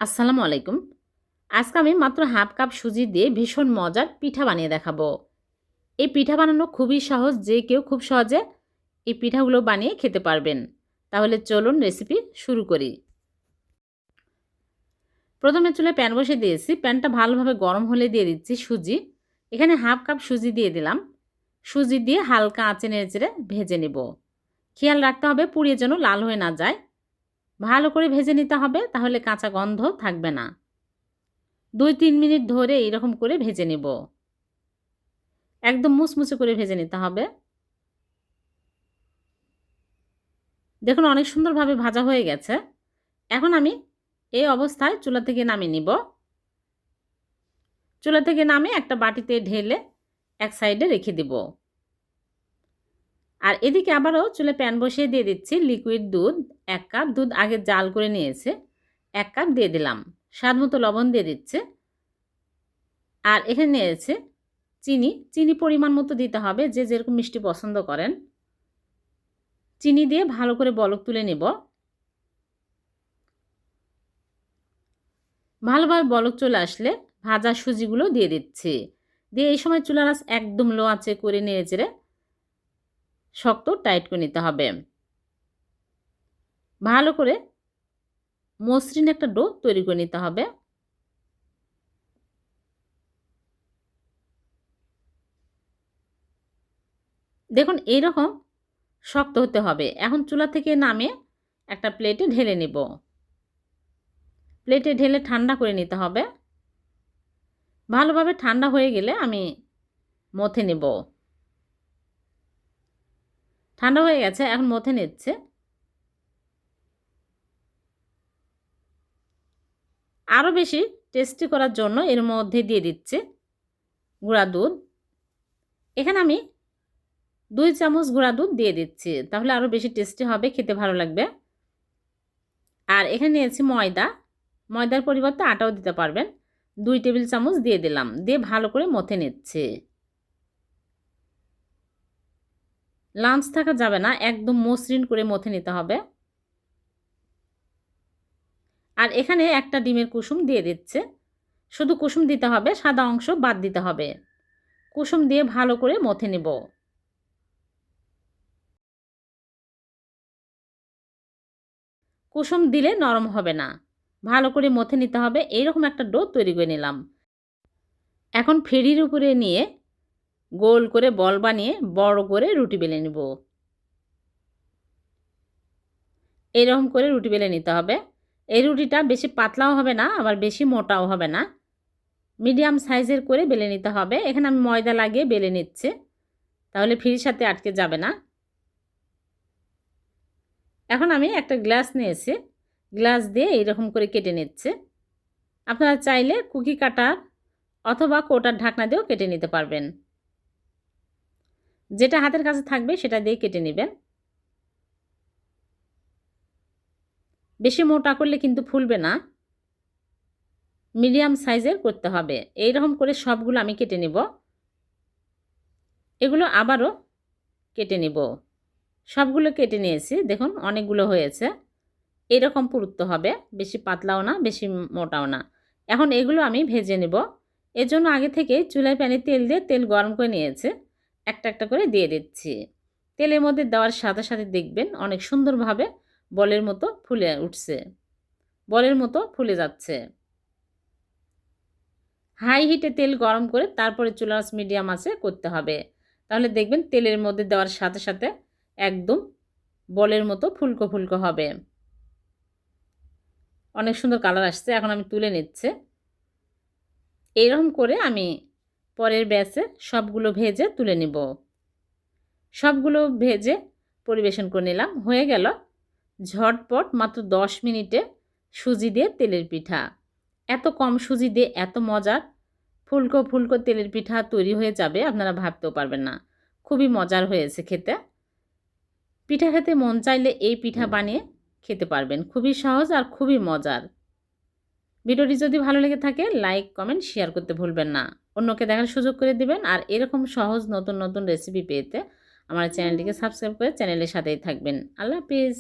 আসসালামু আলাইকুম। আজকে আমি মাত্র হাফ কাপ সুজি দিয়ে ভীষণ মজার পিঠা বানিয়ে দেখাবো। এই পিঠা বানানো খুবই সহজ, যে কেউ খুব সহজে এই পিঠাগুলো বানিয়ে খেতে পারবেন। তাহলে চলুন রেসিপি শুরু করি। প্রথমে চুলায় প্যান বসিয়ে দিয়েছি। প্যানটা ভালোভাবে গরম হলে দিয়ে দিচ্ছি সুজি। এখানে হাফ কাপ সুজি দিয়ে দিলাম। সুজি দিয়ে হালকা আঁচে নেড়েচেড়ে ভেজে নেব। খেয়াল রাখতে হবে পুড়িয়ে যেন লাল হয়ে না যায়। ভালো করে ভেজে নিতে হবে, তাহলে কাঁচা গন্ধ থাকবে না। 2-3 মিনিট ধরে এইরকম করে ভেজে নেব। একদম মুচমুচে করে ভেজে নিতে হবে। দেখুন অনেক সুন্দরভাবে ভাজা হয়ে গেছে। এখন আমি এই অবস্থায় চুলা থেকে নামিয়ে নিব। চুলা থেকে নামিয়ে একটা বাটিতে ঢেলে এক সাইডে রেখে দিব। আর এদিকে আবারও চুলায় প্যান বসিয়ে দিয়ে দিচ্ছি লিকুইড দুধ। 1 কাপ দুধ আগে জাল করে নিয়েছে, 1 কাপ দিয়ে দিলাম। স্বাদ মতো লবণ দিয়ে দিচ্ছে। আর এখানে নিয়েছে চিনি। চিনি পরিমাণ মতো দিতে হবে, যে যেরকম মিষ্টি পছন্দ করেন। চিনি দিয়ে ভালো করে বলক তুলে নেব। ভালোভাবে বলক চলে আসলে ভাজা সুজিগুলো দিয়ে দিচ্ছি। দিয়ে এই সময় চুলার আঁচ একদম লো আঁচে করে নেড়েচেড়ে শক্ত টাইট করে নিতে হবে। ভালো করে মসৃণ একটা ডো তৈরি করে নিতে হবে। দেখুন এইরকম শক্ত হতে হবে। এখন চুলা থেকে নামিয়ে একটা প্লেটে ঢেলে নেব। প্লেটে ঢেলে ঠান্ডা করে নিতে হবে। ভালোভাবে ঠান্ডা হয়ে গেলে আমি মথে নেব। ঠান্ডা হয়ে গেছে, এখন মথে নিচ্ছে। আরও বেশি টেস্টি করার জন্য এর মধ্যে দিয়ে দিচ্ছে গুঁড়া দুধ। এখানে আমি 2 চামচ গুঁড়া দুধ দিয়ে দিচ্ছি, তাহলে আরও বেশি টেস্টি হবে, খেতে ভালো লাগবে। আর এখানে নিয়েছি ময়দা। ময়দার পরিবর্তে আটাও দিতে পারবেন। 2 টেবিল চামচ দিয়ে দিলাম। দিয়ে ভালো করে মথে নিচ্ছে। লাম্পস থাকা যাবে না, একদম মসৃণ করে মথে নিতে হবে। আর এখানে একটা ডিমের কুসুম দিয়ে দিচ্ছে। শুধু কুসুম দিতে হবে, সাদা অংশ বাদ দিতে হবে। কুসুম দিয়ে ভালো করে মথে নেব। কুসুম দিলে নরম হবে না, ভালো করে মথে নিতে হবে। এইরকম একটা ডো তৈরি করে নিলাম। এখন ফেরির উপরে নিয়ে গোল করে বল বানিয়ে বড় করে রুটি বেলে নেব। এইরকম করে রুটি বেলে নিতে হবে। এই রুটিটা বেশি পাতলাও হবে না, আবার বেশি মোটাও হবে না, মিডিয়াম সাইজের করে বেলে নিতে হবে। এখানে আমি ময়দা লাগিয়ে বেলে নিচ্ছি, তাহলে ফ্রির সাথে আটকে যাবে না। এখন আমি একটা গ্লাস নিয়েছি, গ্লাস দিয়ে এইরকম করে কেটে নিচ্ছে। আপনারা চাইলে কুকি কাটার অথবা কোটার ঢাকনা দিয়েও কেটে নিতে পারবেন। যেটা হাতের কাছে থাকবে সেটা দিয়ে কেটে নেবেন। বেশি মোটা করলে কিন্তু ফুলবে না, মিডিয়াম সাইজের করতে হবে। এইরকম করে সবগুলো আমি কেটে নেব। এগুলো আবারও কেটে নেব। সবগুলো কেটে নিয়েছি, দেখুন অনেকগুলো হয়েছে। এরকম পুরুত্ব হবে, বেশি পাতলাও না বেশি মোটাও না। এখন এগুলো আমি ভেজে নেব। এর জন্য আগে থেকে চুলায় প্যানে তেল দিয়ে তেল গরম করে নিয়েছে। একটা একটা করে দিয়ে দিচ্ছি। তেলের মধ্যে দেওয়ার সাথে সাথে দেখবেন অনেক সুন্দরভাবে বলের মতো ফুলে উঠছে, বলের মতো ফুলে যাচ্ছে। হাই হিটে তেল গরম করে তারপরে চুলার আঁচ মিডিয়াম আঁচে করতে হবে। তাহলে দেখবেন তেলের মধ্যে দেওয়ার সাথে সাথে একদম বলের মতো ফুলকো ফুলকো হবে। অনেক সুন্দর কালার আসছে। এখন আমি তুলে নিচ্ছে। এইরকম করে আমি পরের ব্যাচে সবগুলো ভেজে তুলে নিব। সবগুলো ভেজে পরিবেশন করে নিলাম। হয়ে গেল ঝটপট মাত্র 10 মিনিটে সুজি দিয়ে তেলের পিঠা। এত কম সুজি দিয়ে এত মজার ফুলকো ফুলকো তেলের পিঠা তৈরি হয়ে যাবে, আপনারা ভাবতেও পারবেন না। খুবই মজার হয়েছে খেতে। পিঠা খেতে মন চাইলে এই পিঠা বানিয়ে খেতে পারবেন। খুবই সহজ আর খুবই মজার। ভিডিওটি যদি ভালো লেগে থাকে লাইক কমেন্ট শেয়ার করতে ভুলবেন না। অন্যকে দেখার সুযোগ করে দিবেন। আর এরকম সহজ নতুন নতুন রেসিপি পেতে আমার চ্যানেলটিকে সাবস্ক্রাইব করে চ্যানেলের সাথেই থাকবেন। আল্লাহ হাফেজ।